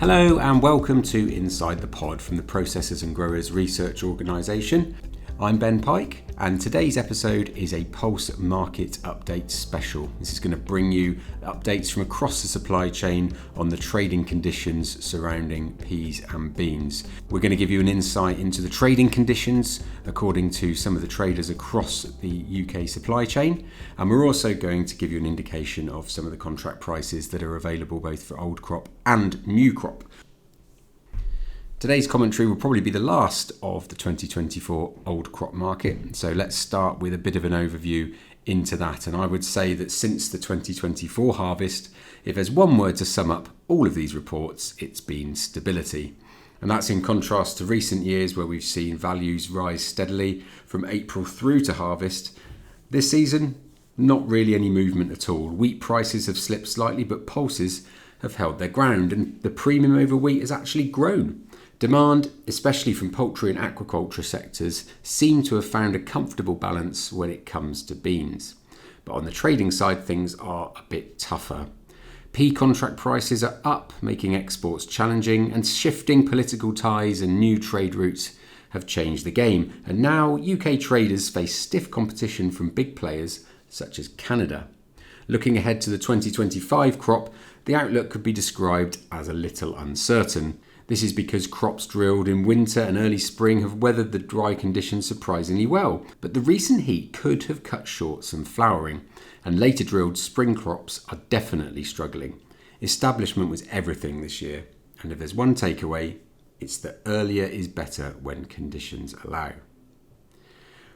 Hello and welcome to Inside the Pod from the Processors and Growers Research Organisation. I'm Ben Pike and today's episode is a Pulse Market Update special. This is going to bring you updates from across the supply chain on the trading conditions surrounding peas and beans. We're going to give you an insight into the trading conditions according to some of the traders across the UK supply chain, and we're also going to give you an indication of some of the contract prices that are available both for old crop and new crop. Today's commentary will probably be the last of the 2024 old crop market, so let's start with a bit of an overview into that. And I would say that since the 2024 harvest, if there's one word to sum up all of these reports, it's been stability. And that's in contrast to recent years where we've seen values rise steadily from April through to harvest. This season, not really any movement at all. Wheat prices have slipped slightly, but pulses have held their ground, and the premium over wheat has actually grown. Demand, especially from poultry and aquaculture sectors, seem to have found a comfortable balance when it comes to beans. But on the trading side, things are a bit tougher. Pea contract prices are up, making exports challenging, and shifting political ties and new trade routes have changed the game. And now UK traders face stiff competition from big players such as Canada. Looking ahead to the 2025 crop, the outlook could be described as a little uncertain. This is because crops drilled in winter and early spring have weathered the dry conditions surprisingly well, but the recent heat could have cut short some flowering, and later drilled spring crops are definitely struggling. Establishment was everything this year, and if there's one takeaway, it's that earlier is better when conditions allow.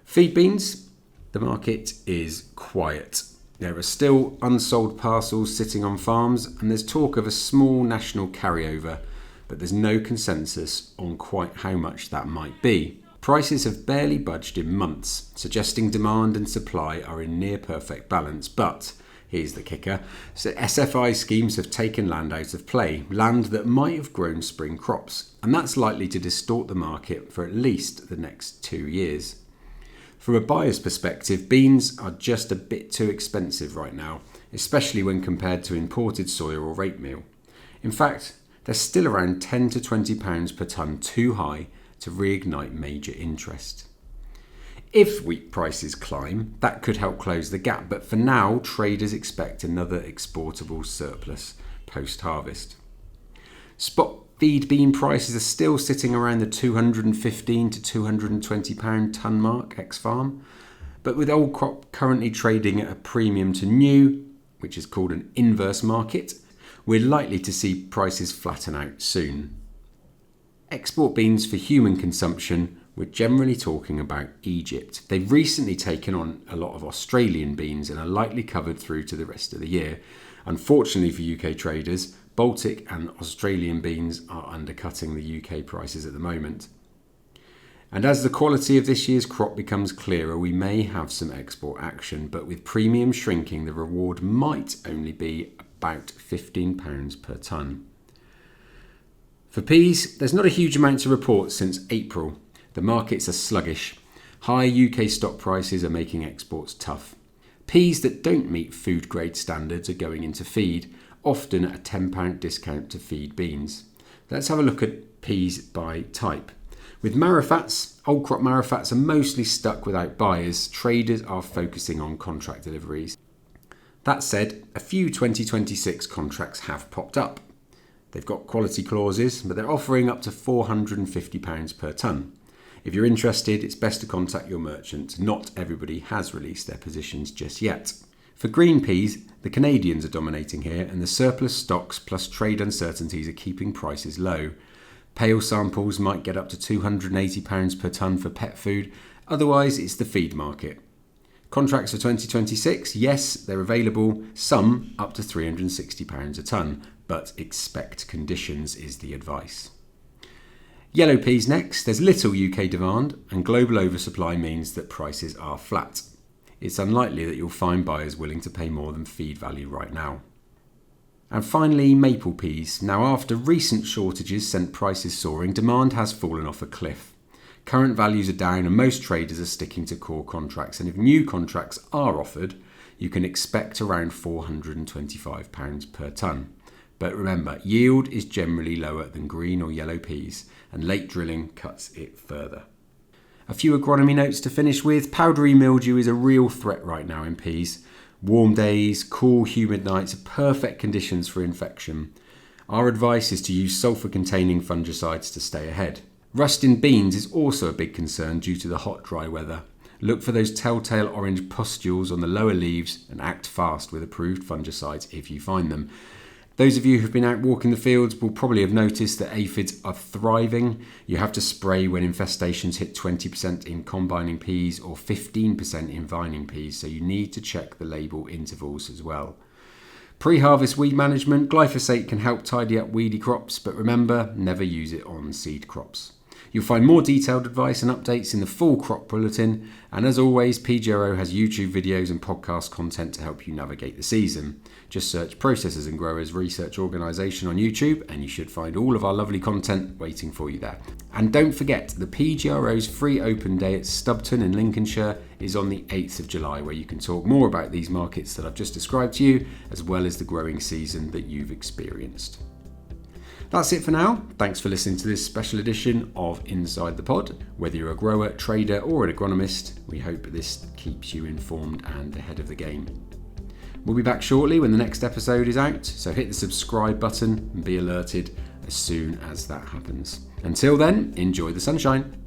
Feed beans, the market is quiet. There are still unsold parcels sitting on farms, and there's talk of a small national carryover, but there's no consensus on quite how much that might be. Prices have barely budged in months, suggesting demand and supply are in near perfect balance. But here's the kicker. So SFI schemes have taken land out of play, land that might have grown spring crops, and that's likely to distort the market for at least the next 2 years. From a buyer's perspective, beans are just a bit too expensive right now, especially when compared to imported soya or rape meal. In fact, they're still around £10 to £20 per tonne too high to reignite major interest. If wheat prices climb, that could help close the gap, but for now, traders expect another exportable surplus post-harvest. Spot feed bean prices are still sitting around the £215 to £220 tonne mark ex-farm, but with old crop currently trading at a premium to new, which is called an inverse market, we're likely to see prices flatten out soon. Export beans for human consumption, we're generally talking about Egypt. They've recently taken on a lot of Australian beans and are likely covered through to the rest of the year. Unfortunately for UK traders, Baltic and Australian beans are undercutting the UK prices at the moment. And as the quality of this year's crop becomes clearer, we may have some export action, but with premiums shrinking, the reward might only be about £15 per tonne. For peas, there's not a huge amount to report since April. The markets are sluggish. High UK stock prices are making exports tough. Peas that don't meet food grade standards are going into feed, often at a £10 discount to feed beans. Let's have a look at peas by type. With marrowfats, old crop marrowfats are mostly stuck without buyers. Traders are focusing on contract deliveries. That said, a few 2026 contracts have popped up. They've got quality clauses, but they're offering up to £450 per tonne. If you're interested, it's best to contact your merchant. Not everybody has released their positions just yet. For green peas, the Canadians are dominating here, and the surplus stocks plus trade uncertainties are keeping prices low. Pale samples might get up to £280 per tonne for pet food, otherwise it's the feed market. Contracts for 2026, yes, they're available, some up to £360 a tonne, but expect conditions is the advice. Yellow peas next. There's little UK demand, and global oversupply means that prices are flat. It's unlikely that you'll find buyers willing to pay more than feed value right now. And finally, maple peas. Now, after recent shortages sent prices soaring, demand has fallen off a cliff. Current values are down and most traders are sticking to core contracts, and if new contracts are offered, you can expect around £425 per tonne. But remember, yield is generally lower than green or yellow peas, and late drilling cuts it further. A few agronomy notes to finish with. Powdery mildew is a real threat right now in peas. Warm days, cool, humid nights are perfect conditions for infection. Our advice is to use sulfur-containing fungicides to stay ahead. Rust in beans is also a big concern due to the hot, dry weather. Look for those telltale orange pustules on the lower leaves and act fast with approved fungicides if you find them. Those of you who've been out walking the fields will probably have noticed that aphids are thriving. You have to spray when infestations hit 20% in combining peas or 15% in vining peas, so you need to check the label intervals as well. Pre-harvest weed management, glyphosate can help tidy up weedy crops, but remember, never use it on seed crops. You'll find more detailed advice and updates in the full crop bulletin, and as always, PGRO has YouTube videos and podcast content to help you navigate the season. Just search Processors and Growers Research Organisation on YouTube and you should find all of our lovely content waiting for you there. And don't forget, the PGRO's free open day at Stubton in Lincolnshire is on the 8th of July, where you can talk more about these markets that I've just described to you, as well as the growing season that you've experienced. That's it for now. Thanks for listening to this special edition of Inside the Pod. Whether you're a grower, trader or an agronomist, we hope this keeps you informed and ahead of the game. We'll be back shortly when the next episode is out, so hit the subscribe button and be alerted as soon as that happens. Until then, enjoy the sunshine.